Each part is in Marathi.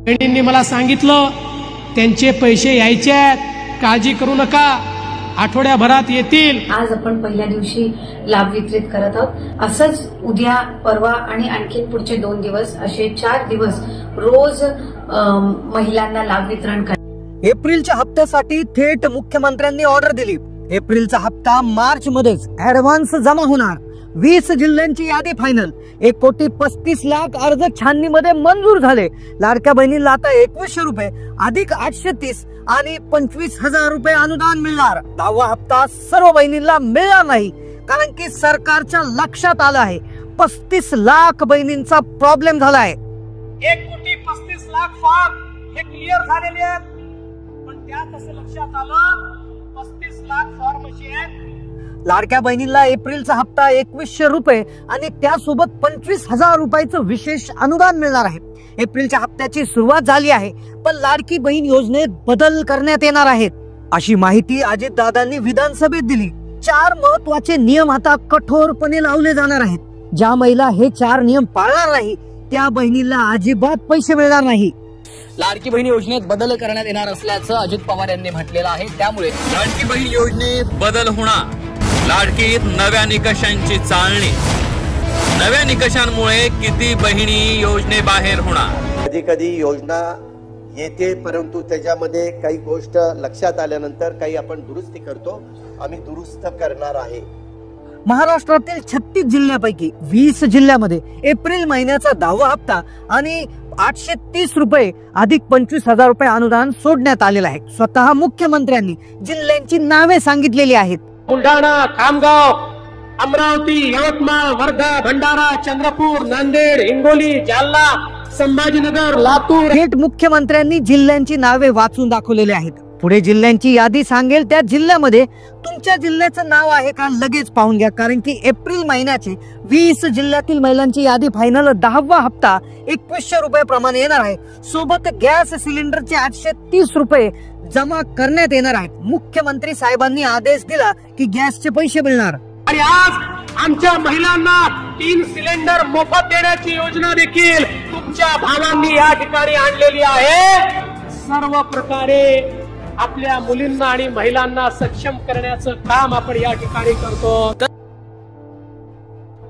बहिणींनी मला सांगितलं त्यांचे पैसे यायचे आहेत, काळजी करू नका, आठवड्याभरात येतील। आज आपण पहिल्या दिवशी लाभ वितरित करत आहोत। असंच उद्या, परवा आणि आणखी पुढचे 2 दिवस असे 4 दिवस रोज महिलांना लाभ वितरण करणार। एप्रिलच्या हप्त्यासाठी थेट मुख्यमंत्र्यांनी ऑर्डर दिली। एप्रिलचा हप्ता मार्च मध्येच ऍडव्हान्स जमा होणार। 20 जिल्ह्यांची यादी फायनल। 1,35,00,000 अर्ज छाननीमध्ये मंजूर झाले। लाडक्या बहिणीला आता 2100 रुपये अधिक 830 आणि 25,000 रुपये अनुदान मिळणार। 10वा हप्ता सर्व बहिणींना मिळणार नाही, कारण की सरकारच्या लक्षात आलं आहे 35 लाख बहिणींचा प्रॉब्लेम झालाय। 1,35,00,000 फॉर्म हे क्लिअर झालेले आहेत, पण त्यात असं लक्षात आलं 35 लाख फॉर्म असे आहेत। लाडक्या बहिणीला एप्रिलचा हप्ता 2100 रुपये आणि त्यासोबत 25,000 रुपयाचं विशेष अनुदान मिळणार आहे। एप्रिलच्या हप्त्याची सुरुवात झाली आहे, पण लाडकी बहीण योजनेत बदल करण्यात येणार आहेत, अशी माहिती अजितदादांनी विधानसभेत दिली। 4 महत्त्वाचे नियम आता कठोरपणे लावले जाणार आहेत। ज्या महिला हे 4 नियम पाळणार नाही त्या बहिणीला अजिबात पैसे मिळणार नाही। लाडकी बहीण योजनेत बदल करण्यात येणार असल्याचं अजित पवार यांनी म्हटलेलं आहे। त्यामुळे लाडकी बहीण योजनेत बदल होणार। लाडकीत नव्या निकषांची चालणी। नव्या निकषांमुळे किती बहिणी योजनेबाहेर होणार। कधी कधी योजना येते, परंतु त्याच्यामध्ये काही गोष्ट लक्षात आल्यानंतर काही आपण दुरुस्ती करतो। आम्ही दुरुस्त करणार आहे। महाराष्ट्रातील 36 जिल्ह्यापैकी 20 जिल्ह्यामध्ये एप्रिल महिन्याचा 10वा हप्ता आणि 830 रुपये अधिक 25,000 रुपये अनुदान सोडण्यात आलेलं आहे। स्वतः मुख्यमंत्र्यांनी जिल्ह्यांची नावे सांगितलेली आहेत। बुलढाणा, खामगाव, अमरावती, यवतमाळ, वर्धा, भंडारा, चंद्रपूर, नांदेड, हिंगोली, जालना, संभाजीनगर, लातूर। थेट मुख्यमंत्र्यांनी जिल्ह्यांची नावे वाचून दाखवलेली आहेत। पुढे जिल्ह्यांची यादी सांगेल त्या जिल्ह्यामध्ये तुमच्या जिल्ह्याचं नाव आहे का लगेच पाहून घ्या, कारण की एप्रिल महिन्याचे 20 जिल्ह्यातील महिलांची यादी फायनल 10वा हप्ता 2100 रुपये प्रमाणे येणार आहे। सोबत गॅस सिलेंडरचे 830 रुपये जमा करण्यात येणार आहेत। मुख्यमंत्री साहेबांनी आदेश दिला की गॅसचे पैसे मिळणार। आणि आज आमच्या महिलांना 3 सिलेंडर मोफत देण्याची योजना देखील तुमच्या भावांनी या ठिकाणी आणलेली आहे। सर्व प्रकारे आपल्या मुलींना आणि महिलांना सक्षम करण्याचं काम आपण या ठिकाणी करतो।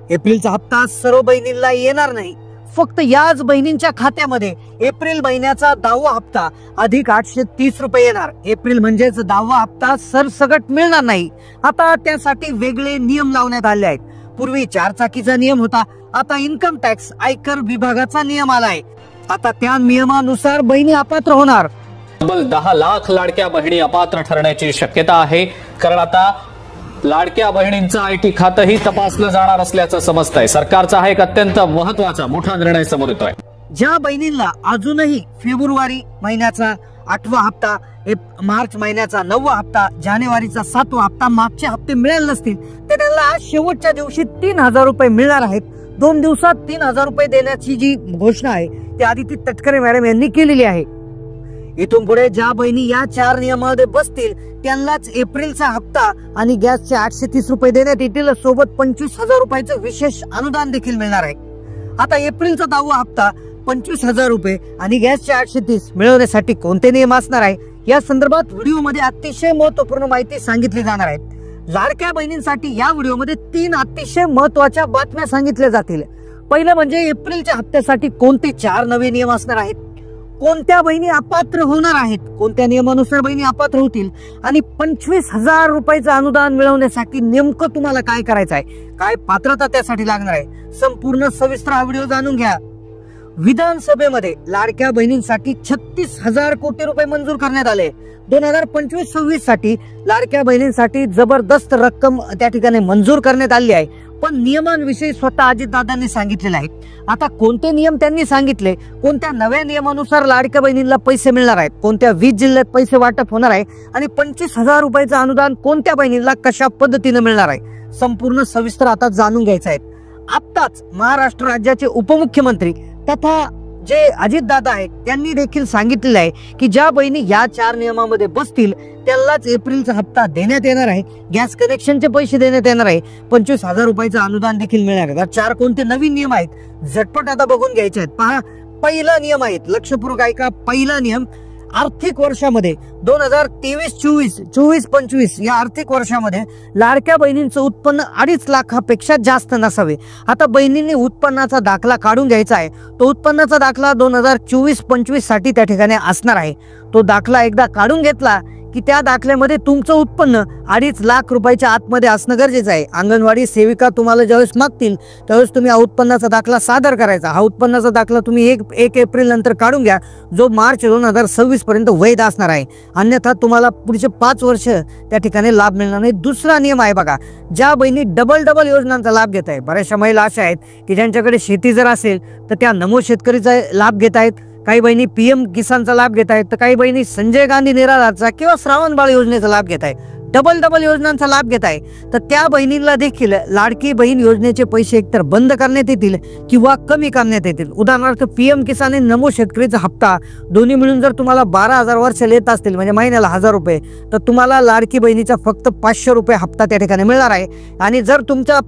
एप्रिलचा हप्ता सर्व बहिणींना येणार नाही, फक्त याच बहिणींच्या खात्यामध्ये एप्रिल महिन्याचा 10वा हप्ता अधिक 830 रुपये येणार। एप्रिल म्हणजेच 10वा हप्ता सरसकट मिळणार नाही। आता त्यासाठी वेगळे नियम लावण्यात आले आहेत। पूर्वी 4 चाकीचा नियम होता, आता इन्कम टॅक्स आयकर विभागाचा नियम आलाय। आता त्या नियमानुसार बहिणी अपात्र होणार। तब्बल 10 लाख लाडक्या बहिणी अपात्र ठरण्याची शक्यता आहे, कारण आता लाडक्या बहिणींचं आयटी खातंही तपासलं जाणार असल्याचं समजतंय। सरकारचा हा एक अत्यंत महत्त्वाचा मोठा निर्णय समोर येतोय। ज्या बहिणींना अजूनही फेब्रुवारी महिन्याचा 8वा हप्ता, मार्च महिन्याचा 9वा हप्ता, जानेवारीचा 7वा हप्ता, मागचे हप्ते मिळाले नसतील तर त्यांना आज शेवटच्या दिवशी 3,000 रुपये मिळणार आहेत। 2 दिवसात 3,000 रुपये देण्याची जी घोषणा आहे ती आदिती तटकरे मॅडम यांनी केलेली आहे। इथून पुढे ज्या बहिणी या 4 नियमामध्ये बसतील त्यांनाच एप्रिलचा हप्ता आणि गॅसचे 830 रुपये देण्यात येतील। सोबत 25,000 रुपयाचं विशेष अनुदान देखील मिळणार आहे। आता एप्रिलचा 10वा हप्ता 25,000 रुपये आणि गॅसचे 830 मिळवण्यासाठी कोणते नियम असणार आहे या संदर्भात व्हिडिओमध्ये अतिशय महत्त्वपूर्ण माहिती सांगितली जाणार आहे। लाडक्या बहिणींसाठी या व्हिडिओमध्ये 3 अतिशय महत्त्वाच्या बातम्या सांगितल्या जातील। पहिलं म्हणजे एप्रिलच्या हप्त्यासाठी कोणते 4 नवे नियम असणार आहेत, कोणत्या बहिणी अपात्र होणार आहेत, कोणत्या नियमानुसार बहिणी अपात्र होतील आणि 25,000 रुपयाचं अनुदान मिळवण्यासाठी नेमकं तुम्हाला काय करायचं आहे, काय पात्रता त्यासाठी लागणार आहे, संपूर्ण सविस्तर हा व्हिडिओ जाणून घ्या। विधानसभेमध्ये लाडक्या बहिणींसाठी 36,000 कोटी रुपये मंजूर करण्यात आले। 2025-26 साठी लाडक्या बहिणींसाठी जबरदस्त रक्कम त्या ठिकाणी मंजूर करण्यात आली आहे, पण नियमांविषयी स्वतः अजितदादांनी सांगितलेलं आहे। आता कोणते नियम त्यांनी सांगितले, कोणत्या नव्या नियमानुसार लाडक्या बहिणींना पैसे मिळणार आहेत, कोणत्या 20 जिल्ह्यात पैसे वाटप होणार आहे आणि 25,000 रुपयाचं अनुदान कोणत्या बहिणींना कशा पद्धतीने मिळणार आहे, संपूर्ण सविस्तर आता जाणून घ्यायचं आहे। आत्ताच महाराष्ट्र राज्याचे उपमुख्यमंत्री तथा जे अजितदादा आहेत त्यांनी देखील सांगितलेलं आहे की ज्या बहिणी या 4 नियमामध्ये बसतील त्यालाच एप्रिलचा हप्ता देण्यात येणार आहे, गॅस कनेक्शनचे पैसे देण्यात येणार आहे, 25,000 रुपयाचं अनुदान देखील मिळणार आहे। 4 कोणते नवीन नियम आहेत झटपट आता बघून घ्यायचे आहेत। पहा, पहिला नियम आहे, लक्षपूर्वक ऐका. पहिला नियम, आर्थिक वर्षामध्ये 2023-24, 24-25 या आर्थिक वर्षामध्ये लाडक्या बहिणींचं उत्पन्न 2.5 लाखापेक्षा जास्त नसावे. आता बहिणींनी उत्पन्नाचा दाखला काढून घ्यायचा आहे. तो उत्पन्नाचा दाखला 2024-25 साठी त्या ठिकाणी असणार आहे. तो दाखला एकदा काढून घेतला की त्या दाखल्यामध्ये तुमचं उत्पन्न 2.5 लाख रुपयाच्या आतमध्ये असणं गरजेचं आहे. अंगणवाडी सेविका तुम्हाला ज्यावेळेस मागतील त्यावेळेस तुम्ही हा उत्पन्नाचा दाखला सादर करायचा. हा उत्पन्नाचा दाखला तुम्ही 1 एप्रिल नंतर काढून घ्या, जो मार्च 2026 पर्यंत वैध असणार आहे. अन्यथा तुम्हाला पुढचे 5 वर्ष त्या ठिकाणी लाभ मिळणार नाही. दुसरा नियम आहे बघा, ज्या बहिणी डबल योजनांचा लाभ घेत आहेत. बऱ्याचशा महिला अशा आहेत की ज्यांच्याकडे शेती जर असेल तर त्या नमो शेतकरीचा लाभ घेत आहेत, काही बहिणी PM किसानचा लाभ घेत आहेत, तर काही बहिणी संजय गांधी निराधारचा किंवा श्रावण बाळ योजनेचा लाभ घेत आहेत. डबल योजनांचा लाभ घेत आहे तर त्या बहिणींना देखील लाडकी बहीण योजनेचे पैसे एकतर बंद करण्यात येतील किंवा कमी करण्यात येतील. उदाहरणार्थ PM किसान आणि नमो शेतकरीचा हप्ता दोन्ही मिळून जर तुम्हाला 12,000 वर्ष येत असतील म्हणजे महिन्याला 1,000 रुपये, तर तुम्हाला लाडकी बहिणीचा फक्त 500 रुपये हप्ता त्या ठिकाणी मिळणार आहे. आणि जर तुमचा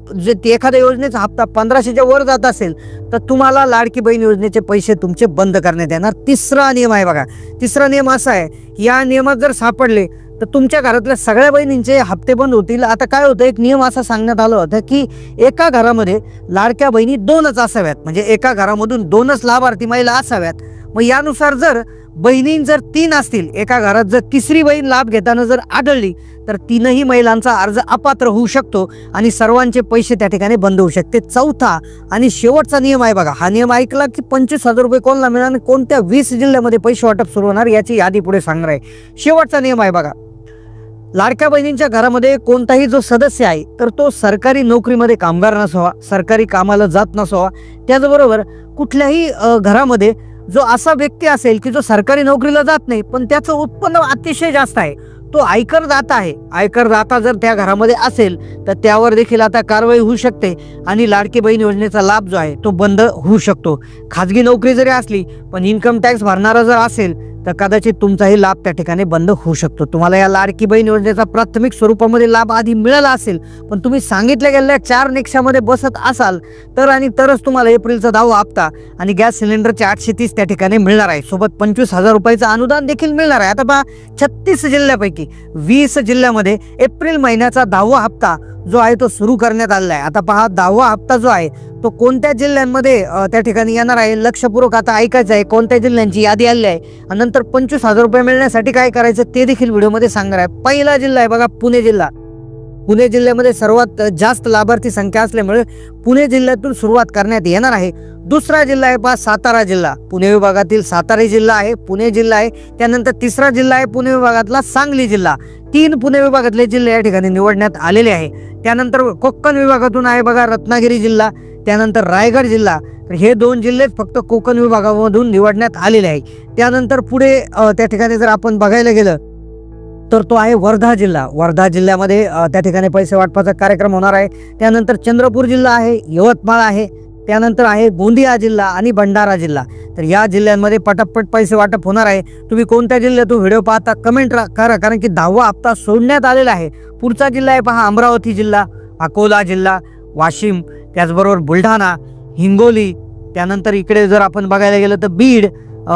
एखाद्या योजनेचा हप्ता 1500च्या वर जात असेल तर तुम्हाला लाडकी बहीण योजनेचे पैसे तुमचे बंद करण्यात येणार. तिसरा नियम आहे बघा, तिसरा नियम असा आहे, या नियमात जर सापडले तर तुमच्या घरातल्या सगळ्या बहिणींचे हप्ते बंद होतील. आता काय होतं, एक नियम असा सांगण्यात आला होता की एका घरामध्ये लाडक्या बहिणी 2च असाव्यात, म्हणजे एका घरामधून 2च लाभार्थी महिला असाव्यात. मग यानुसार जर बहिणी जर 3 असतील, एका घरात जर तिसरी बहीण लाभ घेताना जर आढळली तर 3ही महिलांचा अर्ज अपात्र होऊ शकतो आणि सर्वांचे पैसे त्या ठिकाणी बंद होऊ शकते. चौथा आणि शेवटचा नियम आहे बघा, हा नियम ऐकला की 25,000 रुपये कोणाला मिळणार आणि कोणत्या 20 जिल्ह्यामध्ये पैसे वाटप सुरू होणार याची यादी पुढे सांगणार आहे. शेवटचा नियम आहे बघा, लाडक्या बहिणींच्या घरामध्ये कोणताही जो सदस्य आहे तर तो सरकारी नोकरीमध्ये कामगार नसावा, सरकारी कामाला जात नसावा. त्याचबरोबर कुठल्याही घरामध्ये जो असा व्यक्ती असेल की जो सरकारी नोकरीला जात नाही पण त्याचं उत्पन्न अतिशय जास्त आहे, तो आयकरदाता आहे. आयकरदाता जर त्या घरामध्ये असेल तर त्यावर देखील आता कारवाई होऊ शकते आणि लाडकी बहीण योजनेचा लाभ जो आहे तो बंद होऊ शकतो. खाजगी नोकरी जरी असली पण इन्कम टॅक्स भरणारा जर असेल तर कदाचित तुमचाही लाभ त्या ठिकाणी बंद होऊ शकतो. तुम्हाला या लाडकी बहीण योजनेचा प्राथमिक स्वरूपामध्ये लाभ आधी मिळाला असेल पण तुम्ही सांगितल्या गेलेल्या 4 निकषामध्ये बसत असाल तर आणि तरच तुम्हाला एप्रिलचा 10वा हप्ता आणि गॅस सिलेंडरचे 830 त्या ठिकाणी मिळणार आहे. सोबत 25,000 रुपयाचं अनुदान देखील मिळणार आहे. आता पहा, 36 जिल्ह्यापैकी 20 जिल्ह्यामध्ये एप्रिल महिन्याचा 10वा हप्ता जो आहे तो सुरू करण्यात आलेला आहे. आता पहा, 10वा हप्ता जो आहे तो कोणत्या जिल्ह्यांमध्ये त्या ठिकाणी येणार आहे लक्षपूर्वक आता ऐकायचं आहे. कोणत्या जिल्ह्यांची यादी आली आहे आणि नंतर 25,000 रुपये मिळण्यासाठी काय करायचं ते देखील व्हिडिओमध्ये सांगणार आहे. पहिला जिल्हा आहे बघा, पुणे जिल्हा. पुणे जिल्ह्यामध्ये सर्वात जास्त लाभार्थी संख्या असल्यामुळे पुणे जिल्ह्यातून सुरुवात करण्यात येणार आहे. दुसरा जिल्हा आहे पहा, सातारा जिल्हा. पुणे विभागातील सातारा जिल्हा आहे, पुणे जिल्हा आहे. त्यानंतर तिसरा जिल्हा आहे पुणे विभागातला सांगली जिल्हा. 3 पुणे विभागातले जिल्हे या ठिकाणी निवडण्यात आलेले आहे. त्यानंतर कोकण विभागातून आहे बघा रत्नागिरी जिल्हा, त्यानंतर रायगड जिल्हा. हे 2 जिल्हे फक्त कोकण विभागामधून निवडण्यात आलेले आहे. त्यानंतर पुढे त्या ठिकाणी जर आपण बघायला गेलं तर तो आहे वर्धा जिल्हा. वर्धा जिल्ह्यामध्ये त्या ठिकाणी पैसे वाटपाचा कार्यक्रम होणार आहे. त्यानंतर चंद्रपूर जिल्हा आहे, यवतमाळ आहे, त्यानंतर आहे गोंदिया जिल्हा आणि भंडारा जिल्हा. तर या जिल्ह्यांमध्ये पटापट पैसे वाटप होणार आहे. तुम्ही कोणत्या जिल्ह्यातून व्हिडिओ पाहता कमेंट करा, कारण की 10वा हप्ता सोडण्यात आलेला आहे. पुढचा जिल्हा आहे पहा, अमरावती जिल्हा, अकोला जिल्हा, वाशिम, त्याचबरोबर बुलढाणा, हिंगोली. त्यानंतर इकडे जर आपण बघायला गेलं तर बीड,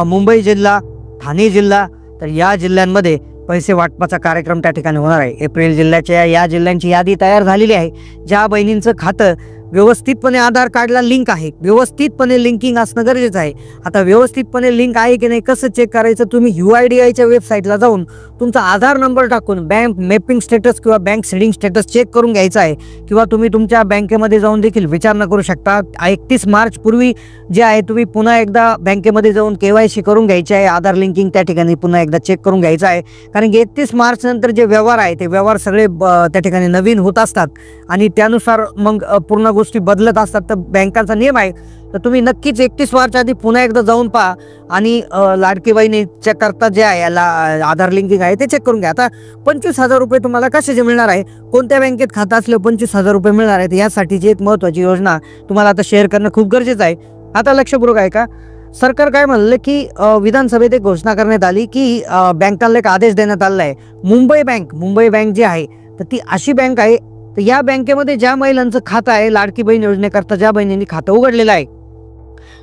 मुंबई जिल्हा, ठाणे जिल्हा. तर या जिल्ह्यांमध्ये पैसे वाटपाचा कार्यक्रम त्या ठिकाणी होणार आहे. एप्रिल जिल्ह्याच्या या जिल्ह्यांची यादी तयार झालेली आहे. ज्या बहिणींचं खातं व्यवस्थितपणे आधार कार्डला लिंक आहे, व्यवस्थितपणे लिंकिंग असणं गरजेचं आहे. आता व्यवस्थितपणे लिंक आहे की नाही कसं चेक करायचं, तुम्ही UIDAIच्या वेबसाईटला जाऊन तुमचा आधार नंबर टाकून बँक मॅपिंग स्टेटस किंवा बँक सीडिंग स्टेटस चेक करून घ्यायचा आहे. किंवा तुम्ही तुमच्या बँकेमध्ये जाऊन देखील विचारणा करू शकता. 31 मार्च पूर्वी जे आहे तुम्ही पुन्हा एकदा बँकेमध्ये जाऊन KYC करून घ्यायचे आहे. आधार लिंकिंग त्या ठिकाणी पुन्हा एकदा चेक करून घ्यायचं आहे, कारण की 31 मार्च नंतर जे व्यवहार आहे ते व्यवहार सगळे त्या ठिकाणी नवीन होत असतात आणि त्यानुसार मग पूर्ण गोष्टी बदलत असतात. तर बँकांचा नियम आहे, तर तुम्ही नक्कीच 31 मार्च आधी पुन्हा एकदा जाऊन पहा आणि लाडकी बहिणीच्या करता जे आहे याला आधार लिंकिंग आहे ते चेक करून घ्या. आता 25,000 रुपये तुम्हाला कशाचे मिळणार आहे, कोणत्या बँकेत खातं असल्यावर 25,000 रुपये मिळणार आहेत, यासाठीची एक महत्त्वाची योजना तुम्हाला आता शेअर करणं खूप गरजेचं आहे. आता लक्षपूर्वक आहे का, सरकार काय म्हणलं की विधानसभेत एक घोषणा करण्यात आली की बँकांना एक आदेश देण्यात आलेला आहे. मुंबई बँक जी आहे तर ती अशी बँक आहे, तर या बँकेमध्ये ज्या महिलांचं खातं आहे लाडकी बहीण योजनेकरता ज्या बहिणींनी खातं उघडलेलं आहे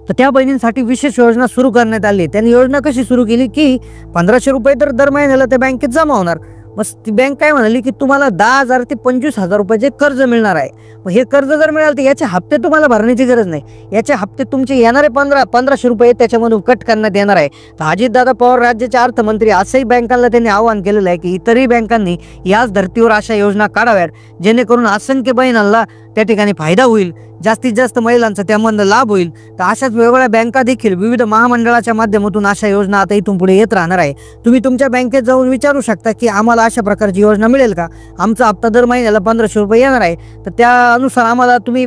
तर त्या बहिणींसाठी विशेष योजना सुरू करण्यात आली. त्यांनी योजना कशी सुरू केली की 1500 रुपये तर दर महिन्याला त्या बँकेत जमा होणार. मग ती बँक काय म्हणाली की तुम्हाला 10,000 ते 25,000 रुपयाचे कर्ज मिळणार आहे. मग हे कर्ज जर मिळालं तर याचे हप्ते तुम्हाला भरण्याची गरज नाही. याचे हप्ते तुमचे येणारे 1500 रुपये त्याच्यामधून कट करण्यात येणार आहे. तर अजितदादा पवार राज्याचे अर्थमंत्री असंही बँकांना त्यांनी आवाहन केलेलं आहे की इतरही बँकांनी याच धर्तीवर अशा योजना काढाव्यात, जेणेकरून असंख्य बहिणांना त्या ठिकाणी फायदा होईल, जास्तीत जास्त महिलांचा त्यामधून लाभ होईल. तर अशाच वेगवेगळ्या बँका देखील विविध महामंडळाच्या माध्यमातून अशा योजना आता इथून पुढे येत राहणार आहे. तुम्ही तुमच्या बँकेत जाऊन विचारू शकता की आम्हाला अशा प्रकारची योजना मिळेल का, आमचा हप्ता दर महिन्याला 1500 रुपये येणार आहे, तर त्यानुसार आम्हाला तुम्ही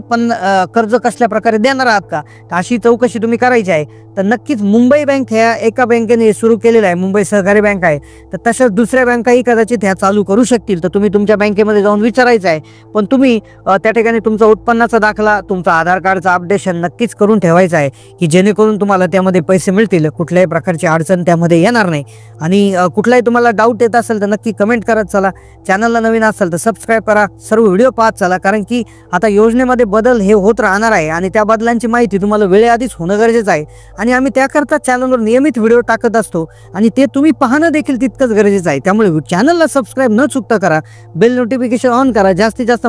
कर्ज कसल्या प्रकारे देणार आहात का, तर अशी चौकशी तुम्ही करायची आहे. तर नक्कीच मुंबई बँक ह्या एका बँकेने सुरू केलेलं आहे, मुंबई सहकारी बँक आहे. तर तशाच दुसऱ्या बँकाही कदाचित ह्या चालू करू शकतील. तर तुम्ही तुमच्या बँकेमध्ये जाऊन विचारायचं आहे. पण तुम्ही त्या ठिकाणी तुमचा उत्पन्नाचा दाखला, तुमचा आधार कार्डचं अपडेशन नक्कीच करून ठेवायचं आहे की जेणेकरून तुम्हाला त्यामध्ये पैसे मिळतील, कुठल्याही प्रकारची अडचण त्यामध्ये येणार नाही. आणि कुठलाही तुम्हाला डाऊट येत असेल तर नक्की कमेंट करत चला. चॅनलला नवीन असेल तर सबस्क्राईब करा, सर्व व्हिडिओ पाहत चला, कारण की आता योजनेमध्ये बदल हे होत राहणार आहे आणि त्या बदलांची माहिती तुम्हाला वेळेआधीच होणं गरजेचं आहे. आणि आम्ही त्याकरता चॅनलवर नियमित व्हिडिओ टाकत असतो आणि ते तुम्ही पाहणं देखील तितकंच गरजेचं आहे. त्यामुळे चॅनलला सबस्क्राईब न चुकता करा, बेल नोटिफिकेशन ऑन करा, जास्तीत जास्त